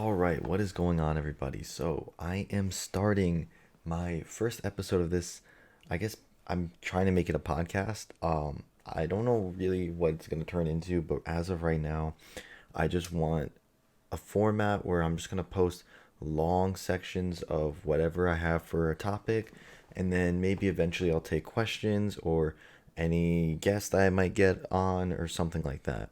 All right, what is going on, everybody? So, I am starting my first episode of this. I guess I'm trying to make it a podcast. I don't know really what it's going to turn into, but as of right now, I just want a format where I'm just going to post long sections of whatever I have for a topic, and then maybe eventually I'll take questions or any guest I might get on or something like that.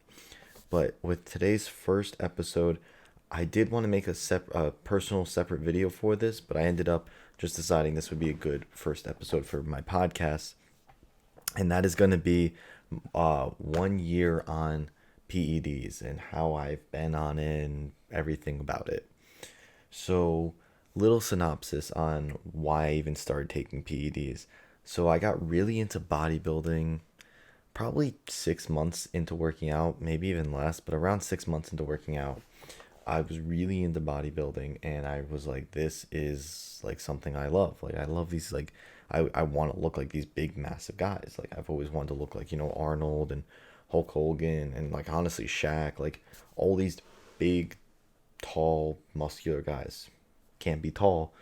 But with today's first episode, I did want to make a personal separate video for this, but I ended up just deciding this would be a good first episode for my podcast, and that is going to be 1 year on PEDs and how I've been on it and everything about it. So, little synopsis on why I even started taking PEDs. So, I got really into bodybuilding probably 6 months into working out, maybe even less, but around 6 months into working out. I was really into bodybuilding and I was like, this is like something I love. Like I love these I want to look like these big massive guys. Like I've always wanted to look like, Arnold and Hulk Hogan and like honestly Shaq, like all these big, tall, muscular guys. Can't be tall,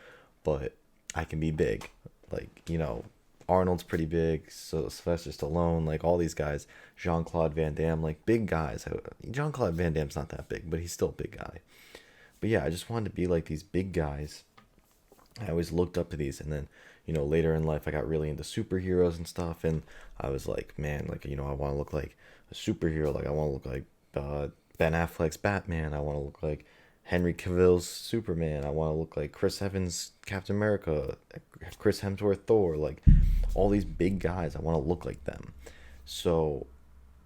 but I can be big. Like, Arnold's pretty big, so Sylvester Stallone, like all these guys, Jean Claude Van Damme, like big guys. Jean Claude Van Damme's not that big, but he's still a big guy. But yeah, I just wanted to be like these big guys. I always looked up to these, and then later in life, I got really into superheroes and stuff, and I was like, man, like I want to look like a superhero. Like I want to look like Ben Affleck's Batman. I want to look like Henry Cavill's Superman. I want to look like Chris Evans Captain America, Chris Hemsworth Thor. Like all these big guys, I want to look like them. So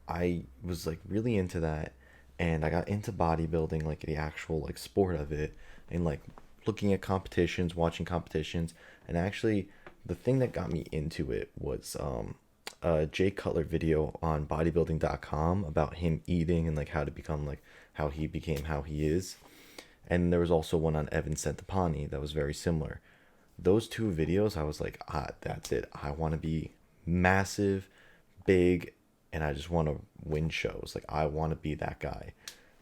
I was like really into that, and I got into bodybuilding, like the actual like sport of it, and like looking at competitions, watching competitions, and actually the thing that got me into it was a Jay Cutler video on bodybuilding.com about him eating and like how to become like how he became how he is. And there was also one on Evan Centopani that was very similar. Those two videos, I was like, that's it. I want to be massive, big, and I just want to win shows. Like, I want to be that guy.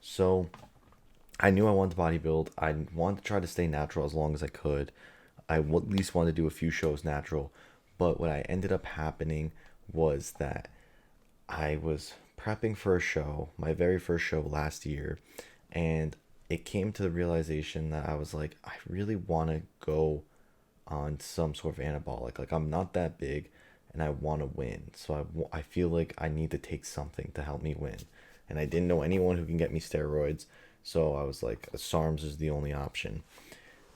So, I knew I wanted to bodybuild. I wanted to try to stay natural as long as I could. At least wanted to do a few shows natural. But what I ended up happening was that I was prepping for a show, my very first show last year, and it came to the realization that I was like, I really want to go on some sort of anabolic. Like, I'm not that big and I want to win. So I feel like I need to take something to help me win. And I didn't know anyone who can get me steroids. So I was like, SARMs is the only option.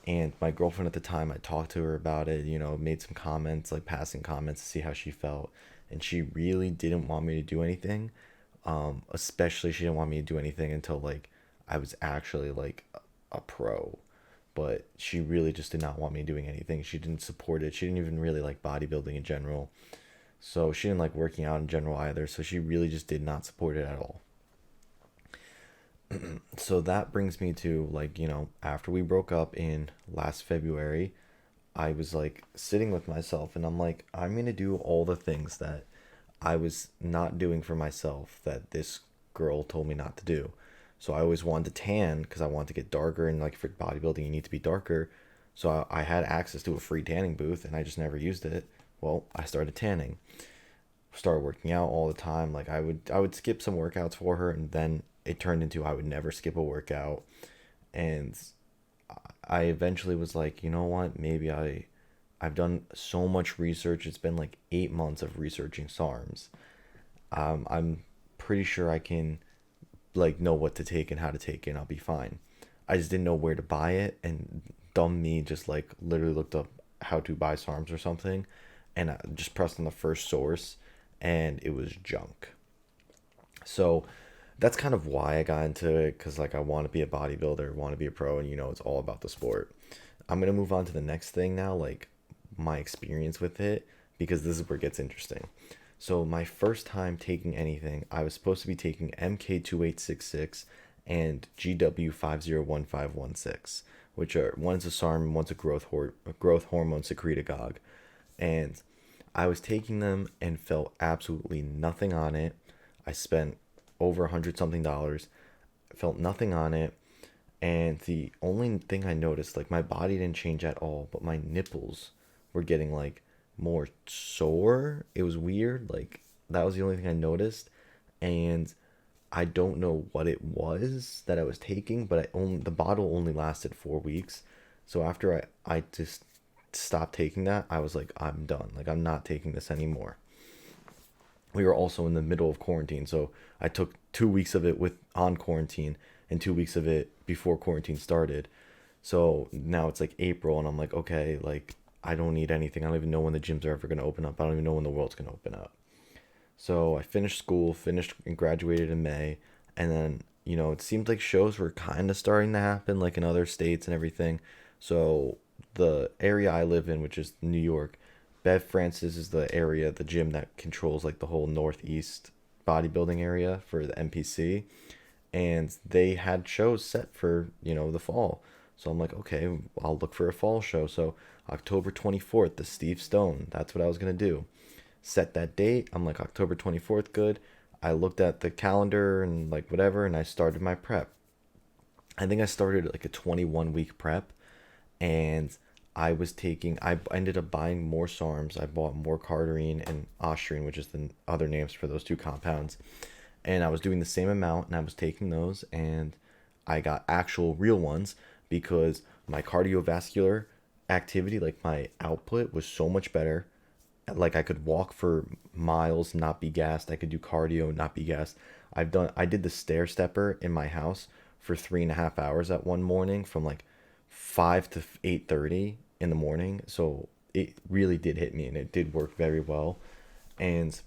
And my girlfriend at the time, I talked to her about it, made some comments, like passing comments to see how she felt. And she really didn't want me to do anything. Especially she didn't want me to do anything until like I was actually like a pro. But she really just did not want me doing anything. She didn't support it. She didn't even really like bodybuilding in general. So she didn't like working out in general either. So she really just did not support it at all. So that brings me to like, after we broke up in last February, I was like sitting with myself and I'm like, I'm going to do all the things that I was not doing for myself that this girl told me not to do. So I always wanted to tan because I wanted to get darker, and like for bodybuilding you need to be darker. So I had access to a free tanning booth and I just never used it. Well, I started tanning. Started working out all the time. Like I would skip some workouts for her, and then it turned into I would never skip a workout. And I eventually was like, you know what? Maybe I've done so much research. It's been like 8 months of researching SARMs. I'm pretty sure I can like know what to take and how to take it and I'll be fine. I just didn't know where to buy it, and dumb me just like literally looked up how to buy SARMs or something, and I just pressed on the first source and it was junk. So that's kind of why I got into it, because like I want to be a bodybuilder, want to be a pro, and it's all about the sport. I'm gonna move on to the next thing now, like my experience with it, because this is where it gets interesting. So my first time taking anything, I was supposed to be taking MK2866 and GW501516, which are one's a SARM and one's a growth hormone secretagogue, and I was taking them and felt absolutely nothing on it. I spent over $100 something, felt nothing on it, And the only thing I noticed, like my body didn't change at all, but my nipples were getting like more sore. It was weird. Like that was the only thing I noticed. And I don't know what it was that I was taking, but the bottle only lasted 4 weeks. So after I just stopped taking that, I was like, I'm done. Like I'm not taking this anymore. We were also in the middle of quarantine, so I took 2 weeks of it with on quarantine and 2 weeks of it before quarantine started. So now it's like April, and I'm like, okay, like I don't need anything. I don't even know when the gyms are ever gonna open up. I don't even know when the world's gonna open up. So I finished school, finished and graduated in May, and then it seemed like shows were kind of starting to happen, like in other states and everything. So the area I live in, which is New York, Bev Francis is the area, the gym that controls like the whole Northeast bodybuilding area for the NPC, and they had shows set for the fall. So I'm like, okay, I'll look for a fall show. So October 24th, the Steve Stone. That's what I was gonna do. Set that date. I'm like October 24th, good. I looked at the calendar and like whatever, and I started my prep. I think I started like a 21-week prep, and I ended up buying more SARMs. I bought more cardarine and ostrine, which is the other names for those two compounds. And I was doing the same amount, and I was taking those, and I got actual real ones because my cardiovascular activity, like my output, was so much better. Like I could walk for miles, not be gassed. I could do cardio, not be gassed. I did the stair stepper in my house for 3.5 hours at one morning from like 5 to 8:30 in the morning. So it really did hit me, and it did work very well. And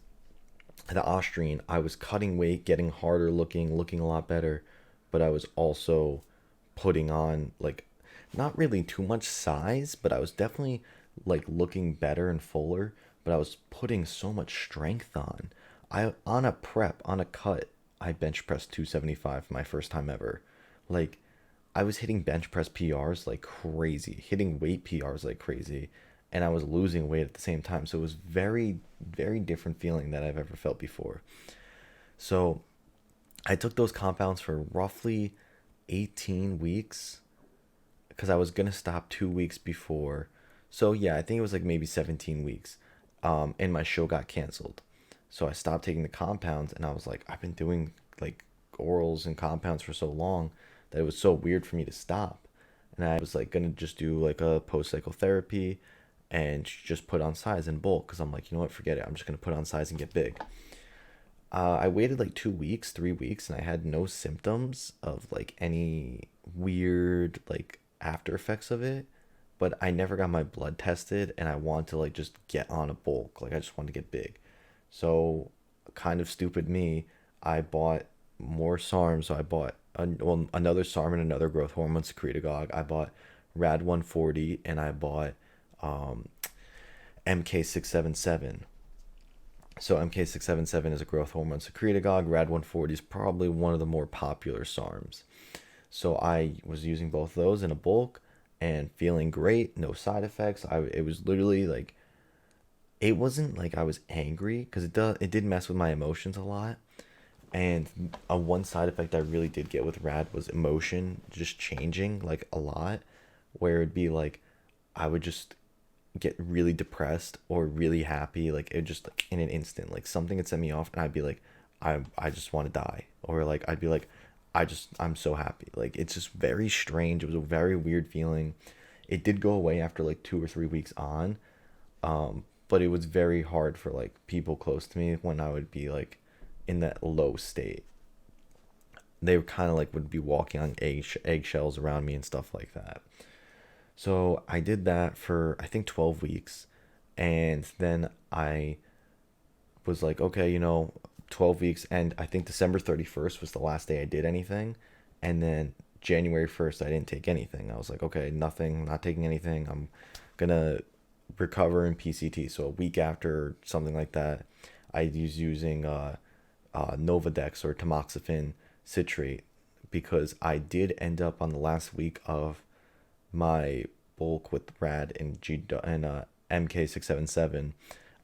the ostrine, I was cutting weight, getting harder looking a lot better, but I was also putting on like not really too much size, but I was definitely like looking better and fuller, but I was putting so much strength on. I on a prep, on a cut, I bench pressed 275 for my first time ever. Like I was hitting bench press PRs like crazy, hitting weight PRs like crazy, and I was losing weight at the same time. So it was very, very different feeling that I've ever felt before. So I took those compounds for roughly 18 weeks because I was gonna stop 2 weeks before. So yeah, I think it was like maybe 17 weeks. And my show got canceled. So I stopped taking the compounds, and I was like, I've been doing like orals and compounds for so long that it was so weird for me to stop. And I was like gonna just do like a post psychotherapy and just put on size in bulk because I'm like, you know what, forget it. I'm just gonna put on size and get big. I waited like 2 weeks, 3 weeks, and I had no symptoms of like any weird like after effects of it. But I never got my blood tested, and I want to like just get on a bulk. Like I just want to get big. So, kind of stupid me, I bought more SARM. So I bought another SARM and another growth hormone secretagogue. I bought Rad 140, and I bought um, MK677. So MK677 is a growth hormone secretagogue. Rad 140 is probably one of the more popular SARMs. So I was using both those in a bulk and feeling great, no side effects. It was literally like it wasn't like I was angry because it did mess with my emotions a lot. And a one side effect I really did get with Rad was emotion just changing like a lot, where it'd be like I would just get really depressed or really happy, like it just like in an instant, like something would set me off, and I'd be like, I just want to die, or like I'd be like, I'm so happy. Like it's just very strange. It was a very weird feeling. It did go away after like 2 or 3 weeks on, but it was very hard for like people close to me when I would be like in that low state. They were kind of like would be walking on eggshells around me and stuff like that. So I did that for I think 12 weeks, and then I was like, okay, 12 weeks, and I think December 31st was the last day I did anything, and then January 1st I didn't take anything. I was like, okay, nothing, not taking anything. I'm gonna recover in PCT. So a week after something like that, I was using Novadex or tamoxifen citrate because I did end up on the last week of my bulk with Rad and MK677.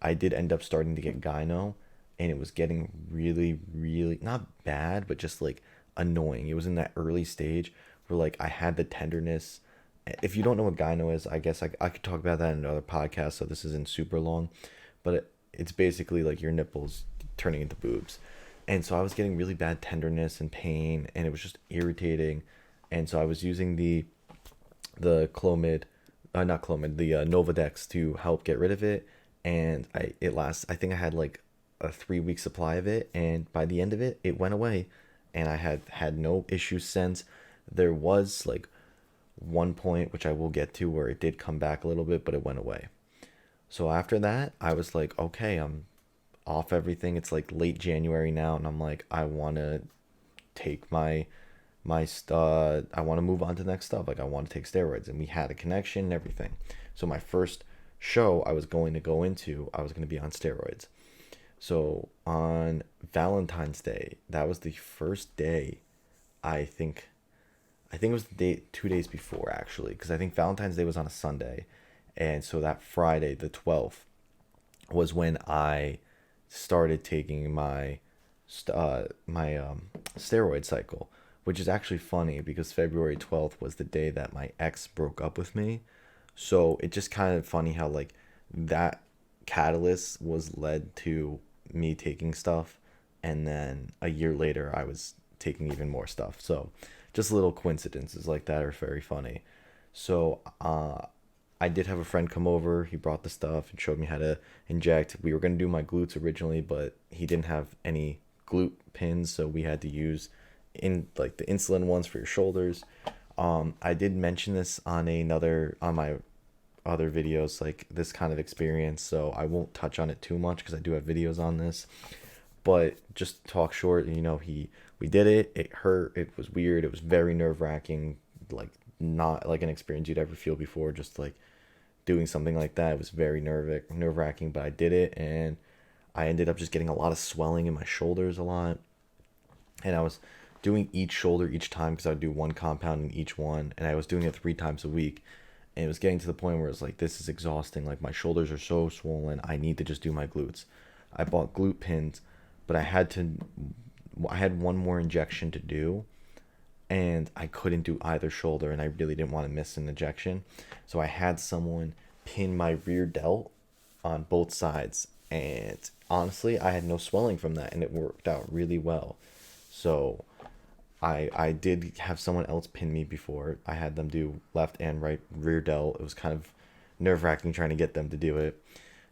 I did end up starting to get gyno, and it was getting really, really not bad, but just like annoying. It was in that early stage where like I had the tenderness. If you don't know what gyno is, I guess I could talk about that in another podcast, so this isn't super long. But it's basically like your nipples turning into boobs. And so I was getting really bad tenderness and pain, and it was just irritating. And so I was using the Clomid, not Clomid, the Novadex to help get rid of it. And I think I had like a 3 week supply of it, and by the end of it, it went away, and I had no issues since. There was like one point which I will get to where it did come back a little bit, but it went away. So after that, I was like, okay, I'm off everything. It's like late January now, and I'm like, I want to take I want to move on to the next stuff. Like I want to take steroids, and we had a connection and everything. So my first show I was going to go into, I was going to be on steroids. So on Valentine's Day, that was the first day. I think I think it was the day 2 days before actually, because I think Valentine's Day was on a Sunday, and so that Friday, the 12th, was when I started taking my steroid cycle, which is actually funny because February 12th was the day that my ex broke up with me. So it just kind of funny how like that catalyst was led to me taking stuff, and then a year later I was taking even more stuff. So just little coincidences like that are very funny. So I did have a friend come over. He brought the stuff and showed me how to inject. We were going to do my glutes originally, but he didn't have any glute pins, so we had to use in like the insulin ones for your shoulders. I did mention this on my other videos, like this kind of experience, so I won't touch on it too much because I do have videos on this. But just talk short, we did it. It hurt. It was weird. It was very nerve wracking. Like not like an experience you'd ever feel before. Just like doing something like that. It was very nerve wracking, but I did it, and I ended up just getting a lot of swelling in my shoulders a lot. And I was doing each shoulder each time because I would do one compound in each one, and I was doing it 3 times a week. And it was getting to the point where it's like, this is exhausting. Like my shoulders are so swollen. I need to just do my glutes. I bought glute pins, but I had one more injection to do, and I couldn't do either shoulder, and I really didn't want to miss an injection. So I had someone pin my rear delt on both sides, and honestly, I had no swelling from that, and it worked out really well. So I did have someone else pin me before. I had them do left and right rear delt. It was kind of nerve-wracking trying to get them to do it.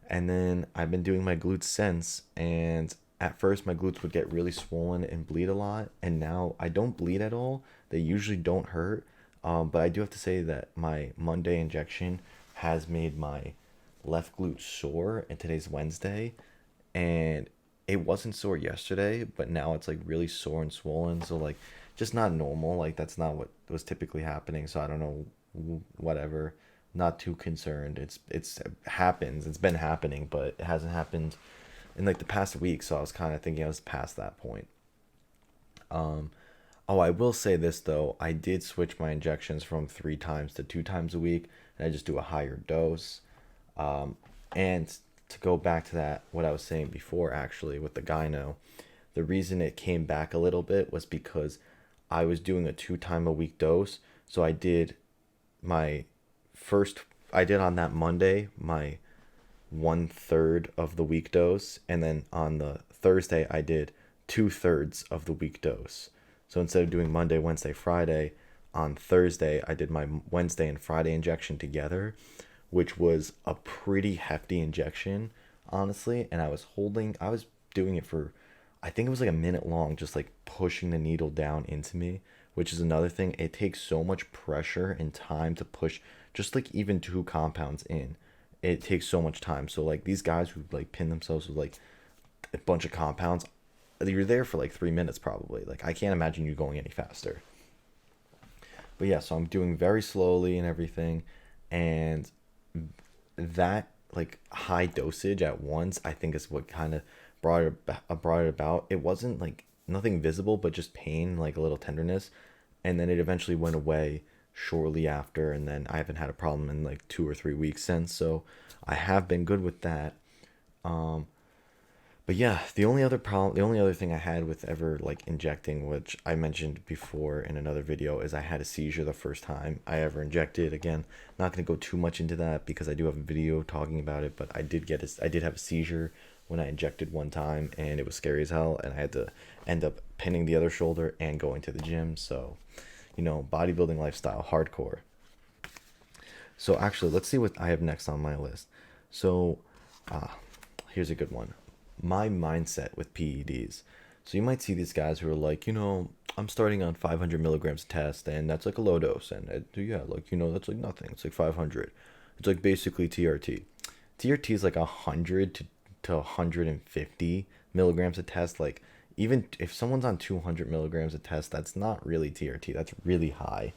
And then I've been doing my glutes since, and at first my glutes would get really swollen and bleed a lot, and now I don't bleed at all. They usually don't hurt, but I do have to say that my Monday injection has made my left glute sore, and today's Wednesday, and it wasn't sore yesterday, but now it's like really sore and swollen, so like just not normal. Like that's not what was typically happening, so I don't know, whatever. Not too concerned. It's happens. It's been happening, but it hasn't happened in like the past week, so I was kind of thinking I was past that point. Oh, I will say this though. I did switch my injections from 3 times to 2 times a week, and I just do a higher dose. And to go back to that, what I was saying before, actually, with the gyno, the reason it came back a little bit was because I was doing a 2 time a week dose. So my I did on that Monday my 1/3 of the week dose, and then on the Thursday I did 2/3 of the week dose. So instead of doing Monday, Wednesday, Friday, on Thursday I did my Wednesday and Friday injection together, which was a pretty hefty injection, honestly. And I was doing it for, I think it was like a minute long, just like pushing the needle down into me, which is another thing. It takes so much pressure and time to push just like even 2 compounds in. It takes so much time. So like these guys who like pin themselves with like a bunch of compounds, you're there for like 3 minutes probably. Like I can't imagine you going any faster. But yeah, so I'm doing very slowly and everything, and that like high dosage at once, I think is what kind of brought it about. It wasn't like nothing visible, but just pain, like a little tenderness, and then it eventually went away shortly after, and then I haven't had a problem in like 2 or 3 weeks since. So I have been good with that. But yeah, the only other thing I had with ever like injecting, which I mentioned before in another video, is I had a seizure the first time I ever injected. Again, not gonna go too much into that because I do have a video talking about it. But I did have a seizure when I injected one time, and it was scary as hell. And I had to end up pinning the other shoulder and going to the gym. So, bodybuilding lifestyle, hardcore. So actually, let's see what I have next on my list. So, here's a good one. My mindset with PEDs. So you might see these guys who are like, I'm starting on 500 milligrams a test, and that's like a low dose, and yeah, like that's like nothing. It's like 500. It's like basically TRT. TRT is like 100 to 150 milligrams a test. Like even if someone's on 200 milligrams a test, that's not really TRT. That's really high.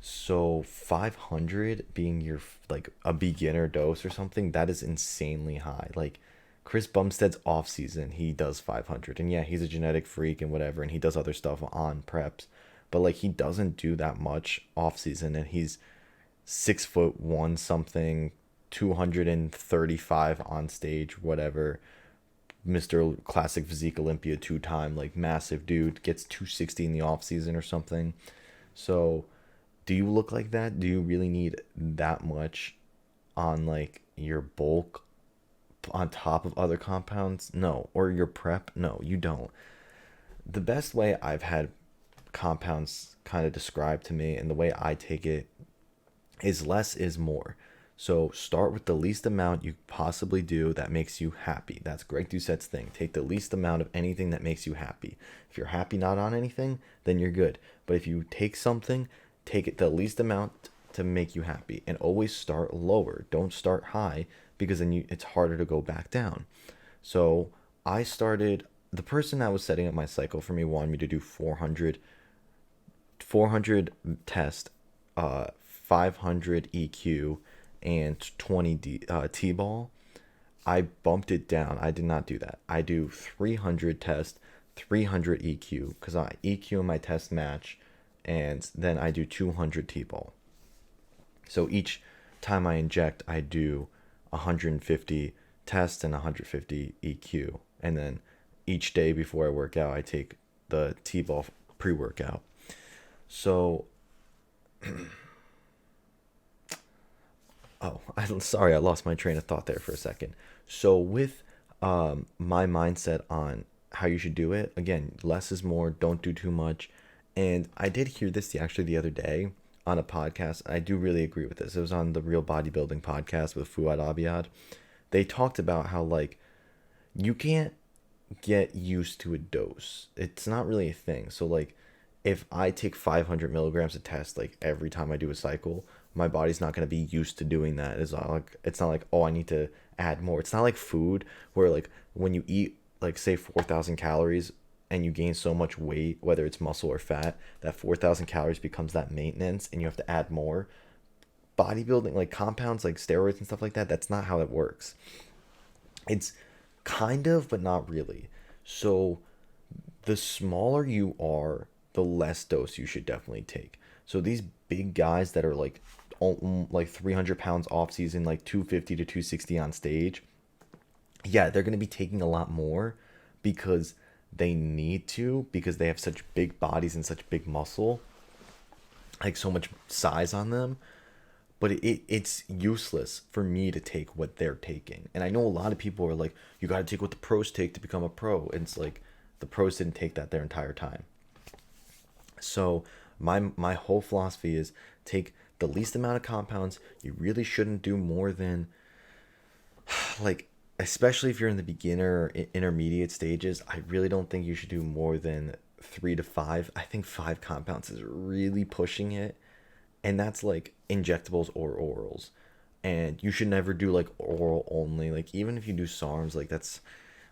So 500 being your like a beginner dose or something, that is insanely high. Like Chris Bumstead's off season, he does 500. And yeah, he's a genetic freak and whatever, and he does other stuff on preps. But like he doesn't do that much off season, and he's 6'1" something, 235 on stage, whatever. Mr. Classic Physique Olympia 2 time, like massive dude, gets 260 in the off season or something. So do you look like that? Do you really need that much on like your bulk on top of other compounds? No. Or your prep? No, you don't. The best way I've had compounds kind of described to me and the way I take it is less is more. So start with the least amount you possibly do that makes you happy. That's Greg Doucette's thing. Take the least amount of anything that makes you happy. If you're happy not on anything, then you're good. But if you take something, take it the least amount to make you happy, and always start lower. Don't start high because then it's harder to go back down. So I started, the person that was setting up my cycle for me wanted me to do 400 test, 500 EQ, and 20 T-ball. I bumped it down. I did not do that. I do 300 test, 300 EQ because I EQ in my test match, and then I do 200 T-ball. So each time I inject, I do 150 test and 150 EQ, and then each day before I work out, I take the T-ball pre-workout. So oh, I'm sorry, I lost my train of thought there for a second. So with my mindset on how you should do it, again, less is more. Don't do too much. And I did hear this actually the other day on a podcast. I do really agree with this. It was on the Real Bodybuilding podcast with Fuad Abiyad. They talked about how like you can't get used to a dose. It's not really a thing. So like if I take 500 milligrams a test like every time I do a cycle, my body's not going to be used to doing that. It's not like, oh, I need to add more. It's not like food where like when you eat like say 4,000 calories and you gain so much weight, whether it's muscle or fat, that 4,000 calories becomes that maintenance and you have to add more. Bodybuilding, like compounds like steroids and stuff like that, that's not how it works. It's kind of, but not really. So the smaller you are, the less dose you should definitely take. So these big guys that are like 300 pounds off season, like 250 to 260 on stage, yeah, they're going to be taking a lot more because they need to, because they have such big bodies and such big muscle, like so much size on them. But it's useless for me to take what they're taking. And I know a lot of people are like, you got to take what the pros take to become a pro. And it's like the pros didn't take that their entire time. So my whole philosophy is take the least amount of compounds. You really shouldn't do more than like, especially if you're in the beginner or intermediate stages, I really don't think you should do more than 3 to 5. I think 5 compounds is really pushing it. And that's like injectables or orals. And you should never do like oral only. Like even if you do SARMs, like that's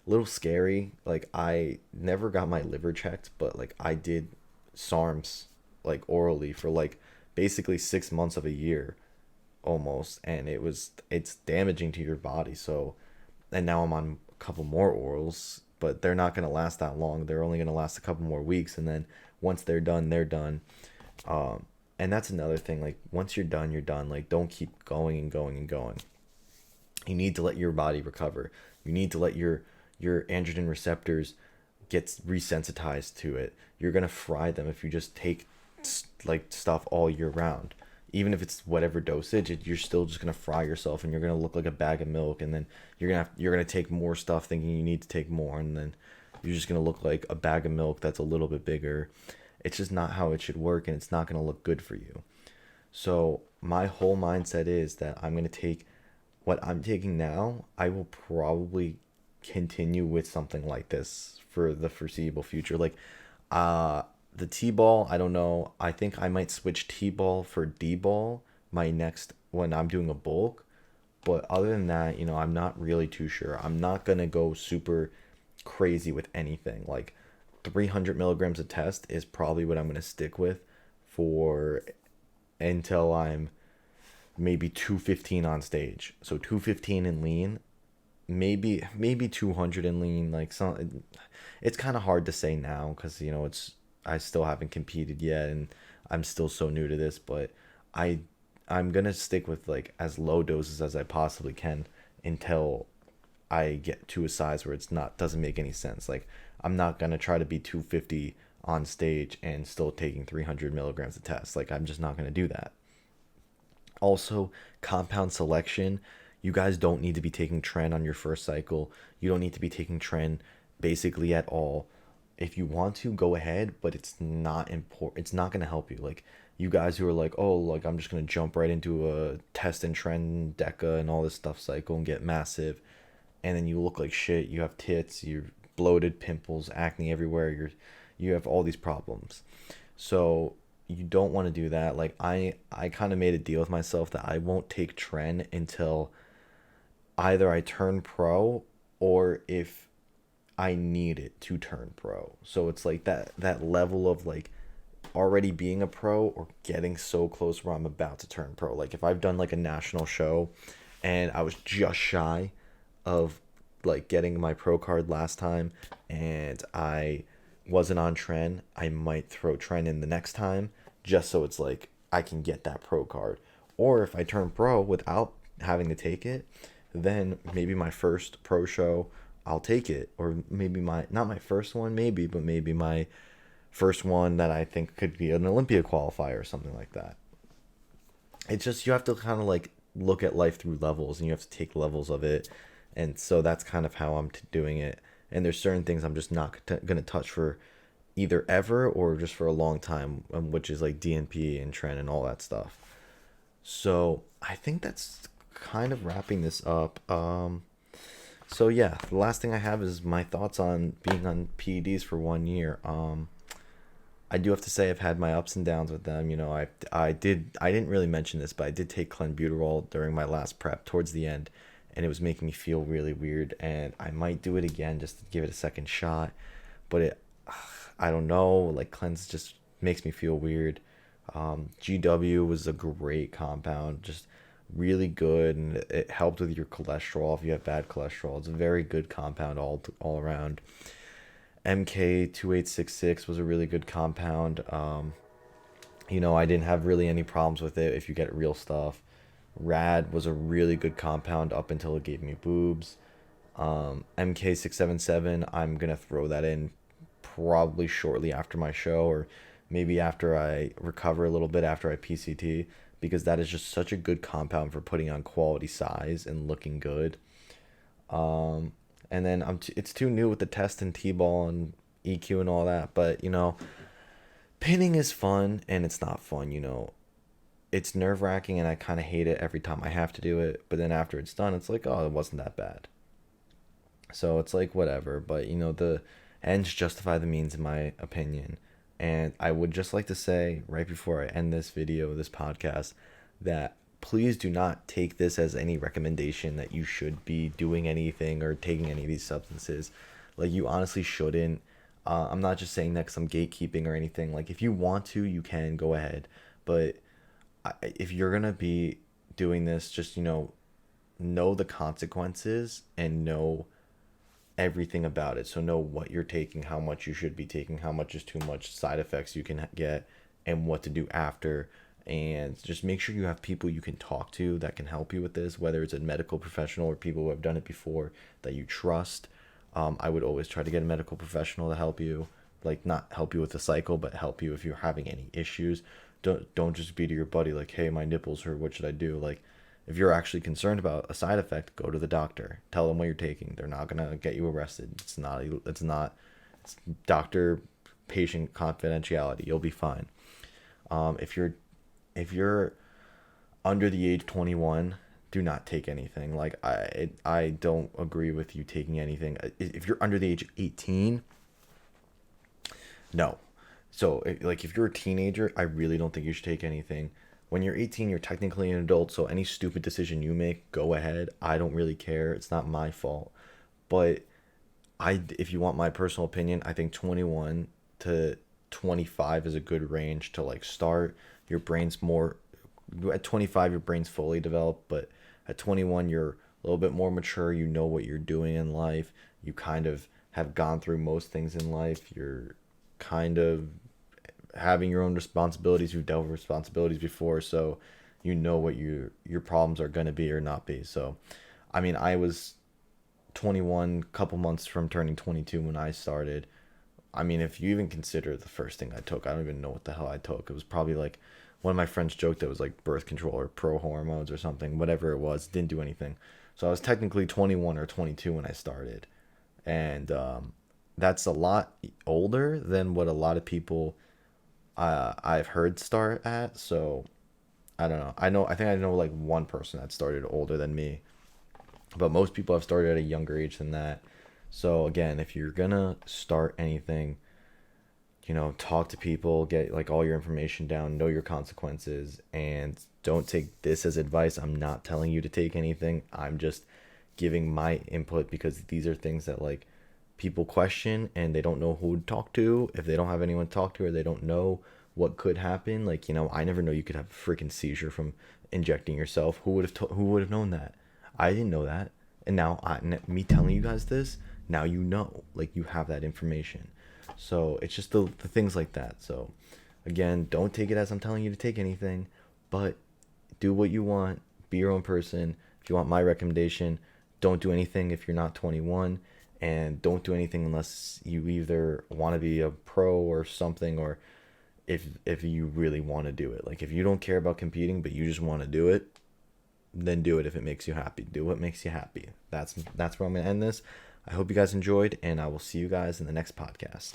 a little scary. Like I never got my liver checked, but like I did SARMs like orally for like basically 6 months of a year almost, and it's damaging to your body. So, and now I'm on a couple more orals, but they're not going to last that long. They're only going to last a couple more weeks, and then once they're done, they're done. And that's another thing, like once you're done, you're done. Like don't keep going and going and going. You need to let your body recover. You need to let your androgen receptors get resensitized to it. You're gonna fry them if you just take like stuff all year round. Even if it's whatever dosage, you're still just gonna fry yourself, and you're gonna look like a bag of milk. And then you're gonna take more stuff thinking you need to take more, and then you're just gonna look like a bag of milk that's a little bit bigger. It's just not how it should work, and it's not gonna look good for you. So my whole mindset is that I'm gonna take what I'm taking now. I will probably continue with something like this for the foreseeable future. Like, uh, the T-ball, I don't know. I think I might switch T-ball for D-ball my next when I'm doing a bulk. But other than that, I'm not really too sure. I'm not gonna go super crazy with anything. Like 300 milligrams a test is probably what I'm gonna stick with for until I'm maybe 215 on stage. So 215 in lean, maybe 200 in lean. Like, some, it's kind of hard to say now because it's I still haven't competed yet, and I'm still so new to this. But I I'm gonna stick with like as low doses as I possibly can until I get to a size where it's not doesn't make any sense. Like, I'm not gonna try to be 250 on stage and still taking 300 milligrams a test. Like, I'm just not gonna do that. Also, compound selection. You guys don't need to be taking tren on your first cycle. You don't need to be taking tren basically at all. If you want to, go ahead, but it's not important. It's not going to help you. Like, you guys who are like, oh, like, I'm just going to jump right into a test and tren deca and all this stuff cycle and get massive. And then you look like shit. You have tits, you're bloated, pimples, acne everywhere. You have all these problems. So you don't want to do that. Like, I kind of made a deal with myself that I won't take tren until either I turn pro or if I need it to turn pro. So it's like that level of like already being a pro or getting so close where I'm about to turn pro. Like, if I've done like a national show and I was just shy of like getting my pro card last time and I wasn't on tren, I might throw tren in the next time just so it's like I can get that pro card. Or if I turn pro without having to take it, then maybe my first pro show I'll take it. Or maybe my not my first one maybe, but maybe my first one that I think could be an Olympia qualifier or something like that. It's just you have to kind of like look at life through levels, and you have to take levels of it. And so that's kind of how I'm doing it. And there's certain things I'm just not going to touch for either ever or just for a long time, which is like DNP and tren and all that stuff. So I think that's kind of wrapping this up. So yeah, the last thing I have is my thoughts on being on PEDs for 1 year. I do have to say I've had my ups and downs with them. I didn't really mention this, but I did take clenbuterol during my last prep towards the end, and it was making me feel really weird. And I might do it again just to give it a second shot, but I don't know. Like, cleanse just makes me feel weird. GW was a great compound, just really good, and it helped with your cholesterol if you have bad cholesterol. It's a very good compound all around. MK2866 was a really good compound. I didn't have really any problems with it if you get real stuff. Rad was a really good compound up until it gave me boobs. MK677, I'm gonna throw that in probably shortly after my show, or maybe after I recover a little bit after I PCT, because that is just such a good compound for putting on quality size and looking good. And then it's too new with the test and T-ball and EQ and all that, but pinning is fun and it's not fun. It's nerve-wracking and I kind of hate it every time I have to do it, but then after it's done, it's like, oh, it wasn't that bad. So it's like whatever, but the ends justify the means in my opinion. And I would just like to say right before I end this video, this podcast, that please do not take this as any recommendation that you should be doing anything or taking any of these substances. Like, you honestly shouldn't. I'm not just saying that because I'm gatekeeping or anything. Like, if you want to, you can go ahead. But if you're going to be doing this, just, know the consequences and know everything about it. So know what you're taking, how much you should be taking, how much is too much, side effects you can get, and what to do after. And just make sure you have people you can talk to that can help you with this, whether it's a medical professional or people who have done it before that you trust. I would always try to get a medical professional to help you, like not help you with the cycle, but help you if you're having any issues. Don't just be to your buddy like, hey, my nipples hurt, what should I do? Like, if you're actually concerned about a side effect, go to the doctor. Tell them what you're taking. They're not gonna get you arrested. It's doctor patient confidentiality. You'll be fine. If you're under the age 21, do not take anything. Like I don't agree with you taking anything. If you're under the age of 18, no. So if you're a teenager, I really don't think you should take anything. When you're 18, you're technically an adult, so any stupid decision you make, go ahead. I don't really care. It's not my fault. But if you want my personal opinion, I think 21 to 25 is a good range to like start. Your brain's more at 25, your brain's fully developed, but at 21 you're a little bit more mature. You know what you're doing in life. You kind of have gone through most things in life. You're kind of having your own responsibilities. You've dealt with responsibilities before, so you know what your problems are going to be or not be. So I mean, I was 21, couple months from turning 22 when I started. I mean, if you even consider the first thing I took, I don't even know what the hell I took. It was probably like one of my friends joked it was like birth control or pro hormones or something, whatever it was. Didn't do anything. So I was technically 21 or 22 when I started. And that's a lot older than what a lot of people I've heard start at. So I don't know. I think I know like one person that started older than me, but most people have started at a younger age than that. So again, if you're gonna start anything, talk to people, get like all your information down, know your consequences, and don't take this as advice. I'm not telling you to take anything. I'm just giving my input because these are things that like people question and they don't know who to talk to. If they don't have anyone to talk to or they don't know what could happen, like, I never know you could have a freaking seizure from injecting yourself. Who would have known that? I didn't know that. And now me telling you guys this, now you know, like you have that information. So it's just the things like that. So again, don't take it as I'm telling you to take anything, but do what you want, be your own person. If you want my recommendation, don't do anything if you're not 21, and don't do anything unless you either want to be a pro or something, or if you really want to do it. Like if you don't care about competing but you just want to do it, then do it if it makes you happy. Do what makes you happy. That's where I'm going to end this. I hope you guys enjoyed, and I will see you guys in the next podcast.